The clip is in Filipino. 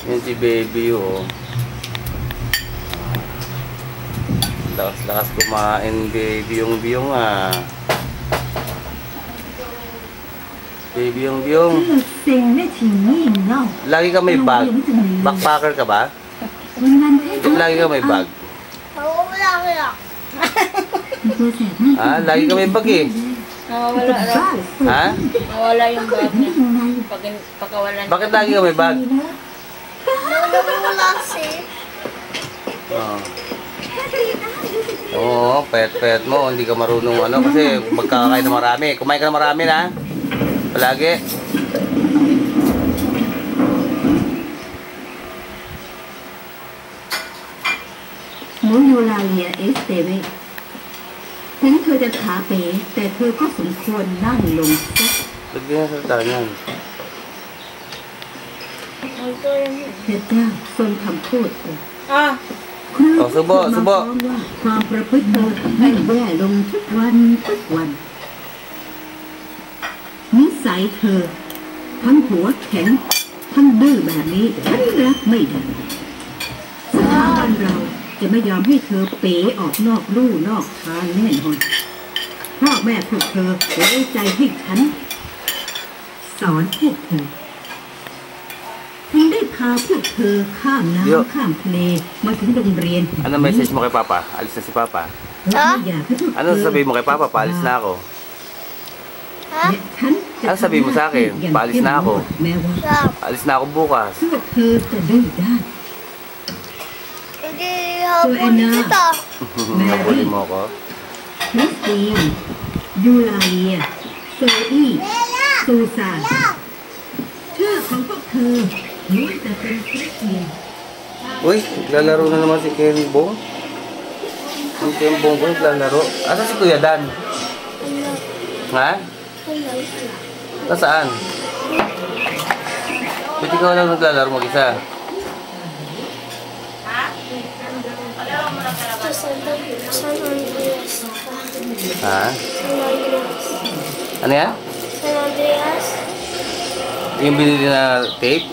Yan si baby, oh. Lakas-lakas kumain, baby yung biyong, ah. Baby yung biyong. Lagi ka may bag. Backpacker ka ba? Lagi ka may bag. Oo, wala kaya. Ah, lagi ka may bag, eh. Nawawala raw. Ha? Nawala yung bag niya. Pagkawalan. Bakit lagi ka may bag? Wala kasi. Oh. Oo, pet mo. Hindi ka marunong ano kasi magkakain na marami. Kumain ka na marami na. Palagi. Moyolalia esteve ถึงเธอจะขาเป๋แต่เธอก็สมควรนั่งลงสัก Lagyan na sa tangan. เธอเจ้าทรงคำพูด อ่ะ Oh, subo, subo. ความประพฤติเธอให้แย่ลงทุกวันทุกวันนิสัยเธอทั้งหัวแข็งทั้งดื้อแบบนี้ฉันรับไม่ได้สถาบันเราจะไม่ยอมให้เธอเป๋ออกนอกลู่นอกทางแน่นอนพ่อแม่พวกเธอไว้ใจให้ฉันสอนพวกเธอถึงได้พาพวกเธอข้ามน้ำข้ามทะเลมาถึงโรงเรียน Ano message mo kay Papa? Alis na si Papa. Ano sasabihin mo kay Papa? Paalis na ako. Ha? Ano sabihin mo sa akin? Paalis na ako. Paalis na ako bukas. พวกเธอจะดื้อด้าน Hindi hapon kita. Nabuli mo ako. คริสตินยูลาเลียโซอี้ซูซานชื่อของพวกเธอล้วนแต่เป็นคริสเตียน Uy, naglalaro na naman si Ken Bong. Si Ken Bong ko naglalaro. Asa si Kuya Dan? Ha? Nasaan? Ba't ikaw lang naglalaro mag-isa? San Andreas. Ha? San Andreas. Ano yan? San Andreas. Yung binili na tape?